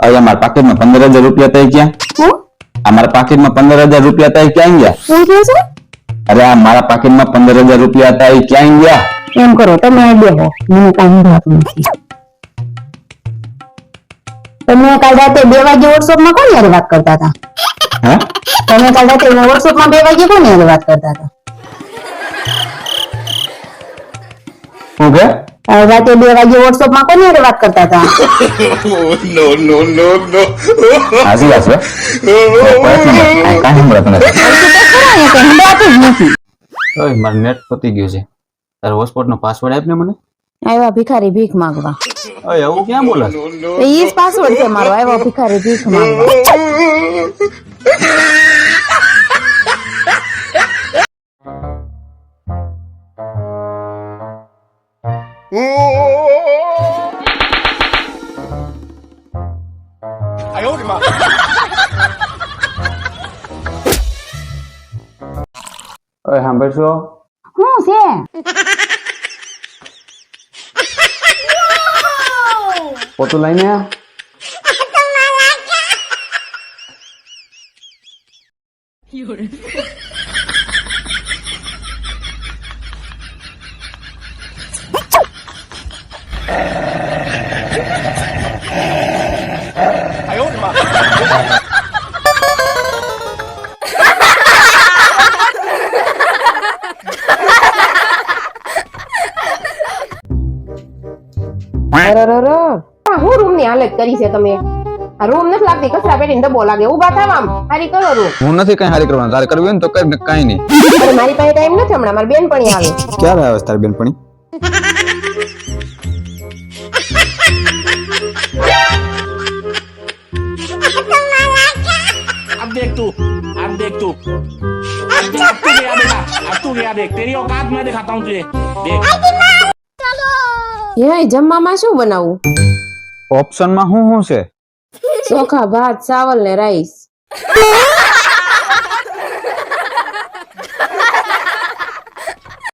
अरे हमारे पाकिट में 15,000 रुपया तय क्या? હું हमारे पाकिट में 15,000 रुपया तय क्या गया? શું કહે છે? अरे हमारा पाकिट में 15,000 रुपया तय क्या गया? એમ કરો તમે બેહો, મને કાંઈ સંભળાતું નથી. તમે કાલ રાતે 2 વાગે વોટ્સએપમાં કોની હારે વાત કરતા હતા? हैं? તમે કાલ રાતે વોટ્સએપમાં 2 વાગે કોની હારે વાત કરતા હતા? हो गया? કાલ રાતે 2 વાગે વોટ્સએપમાં કોની હારે વાત કરતા હતા? हाजी बात है। काहे हमरात નથી? અહીંયા કંઈ સંભળાતું જ નથી. ઓય મારું નેટ પતી ગયું છે. તારો હોટસ્પોટ નો પાસવર્ડ આપ ને મને. આવ્યા ભિખારી ભીખ માંગવા. ઓય એવું ક્યાં બોલે? એ ઈ જ પાસવર્ડ છે મારો. આવ્યા ભિખારી ભીખ માંગવા. ઓય સાંભળશો? શું છે? પોતું લઈને આ. હું રૂમ ની હાલત કરી છે તમે? આ રૂમ નથી લાગતી, કચરા પેટીને ડબ્બો લાગે. ઉભા થાવ, આમ હારી કરો રૂમ. હું નથી કઈ હારી કરવાનું. તારે કરવી હોય ને તો કર, ને કાઈ નહીં. અરે મારી પાસે ટાઈમ નથી હમણાં. મારી બેનપણી આવે. ક્યારે આવે તારી બેનપણી? अब देख तू, अब देख तू, अब तू गया बेटा, अब तू गया देख, तेरी औकात मैं दिखाता हूँ तुझे, देख। હે જમવામાં શું બનાવું? ઓપ્શન માં શું છે? ચોખા ભાત ચાવલ ને રાઈસ.